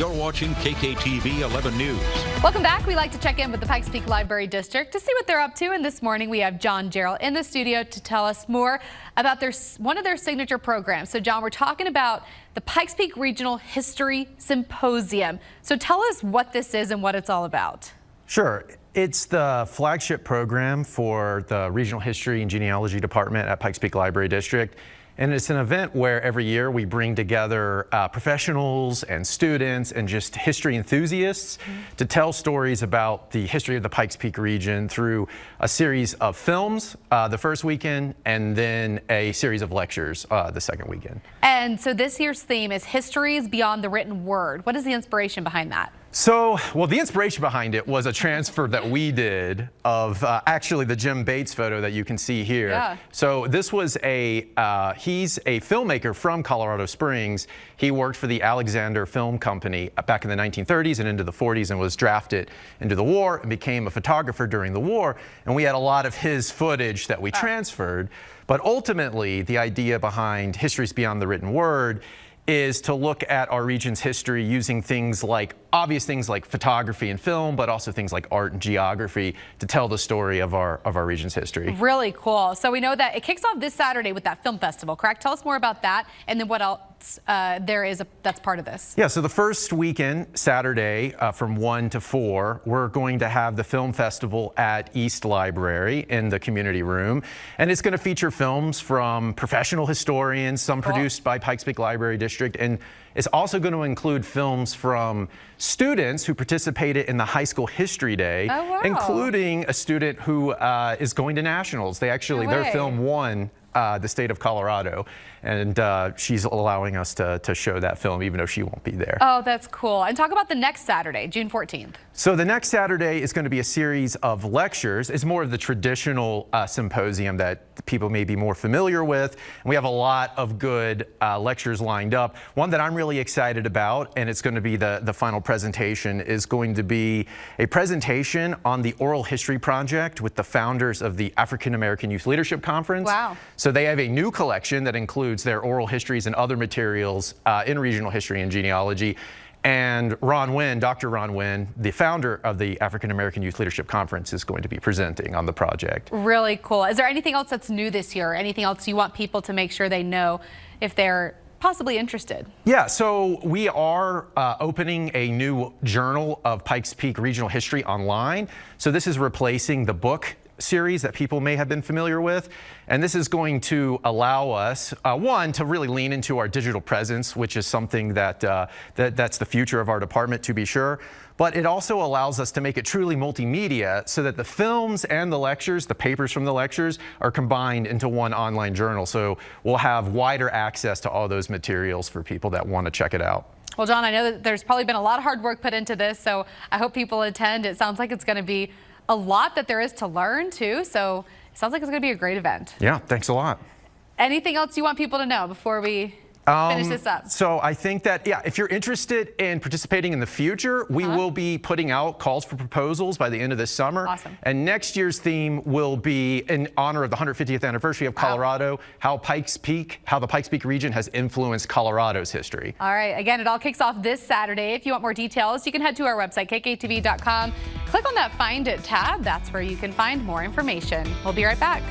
You're watching KKTV 11 News. Welcome back. We like to check in with the Pikes Peak Library District to see what they're up to. And this morning we have John Jarrell in the studio to tell us more about one of their signature programs. So John, we're talking about the Pikes Peak Regional History Symposium. So tell us what this is and what it's all about. Sure. It's the flagship program for the Regional History and Genealogy Department at Pikes Peak Library District. And it's an event where every year we bring together professionals and students and just history enthusiasts to tell stories about the history of the Pikes Peak region through a series of films the first weekend and then a series of lectures the second weekend. And so this year's theme is Histories Beyond the Written Word. What is the inspiration behind that? So, well, the inspiration behind it was a transfer that we did of actually the Jim Bates photo that you can see here. Yeah. So this was he's a filmmaker from Colorado Springs. He worked for the Alexander Film Company back in the 1930s and into the 40s and was drafted into the war and became a photographer during the war. And we had a lot of his footage that we transferred. But ultimately, the idea behind Histories Beyond the Written Word is to look at our region's history using obvious things like photography and film, but also things like art and geography to tell the story of our region's history. Really cool. So we know that it kicks off this Saturday with that film festival, correct? Tell us more about that and then what else there is that's part of this. Yeah, so the first weekend, Saturday, from 1 to 4, we're going to have the film festival at East Library in the community room. And it's going to feature films from professional historians, some produced by Pikes Peak Library District, and it's also going to include films from students who participated in the high school history day, including a student who is going to nationals. Their film won the state of Colorado, and she's allowing us to show that film even though she won't be there. Oh, that's cool. And talk about the next Saturday, June 14th. So the next Saturday is going to be a series of lectures. It's more of the traditional symposium that people may be more familiar with. And we have a lot of good lectures lined up. One that I'm really excited about, and it's going to be the final presentation, is going to be a presentation on the Oral History Project with the founders of the African American Youth Leadership Conference. Wow. So they have a new collection that includes their oral histories and other materials in regional history and genealogy. And Ron Wynn, Dr. Ron Wynn, the founder of the African American Youth Leadership Conference, is going to be presenting on the project. Really cool. Is there anything else that's new this year? Anything else you want people to make sure they know if they're possibly interested? Yeah, so we are opening a new journal of Pikes Peak Regional History online. So this is replacing the book series that people may have been familiar with. And this is going to allow us, one, to really lean into our digital presence, which is something that's the future of our department, to be sure. But it also allows us to make it truly multimedia so that the films and the lectures, the papers from the lectures, are combined into one online journal. So we'll have wider access to all those materials for people that want to check it out. Well, John, I know that there's probably been a lot of hard work put into this, so I hope people attend. It sounds like it's going to be a lot that there is to learn too, so it sounds like it's going to be a great event. Yeah, thanks a lot. Anything else you want people to know before we finish this up? So I think that, yeah, if you're interested in participating in the future, we will be putting out calls for proposals by the end of this summer. Awesome. And next year's theme will be in honor of the 150th anniversary of Colorado, how the Pikes Peak region has influenced Colorado's history. All right, again, it all kicks off this Saturday. If you want more details, you can head to our website, kktv.com. Click on that Find It tab. That's where you can find more information. We'll be right back.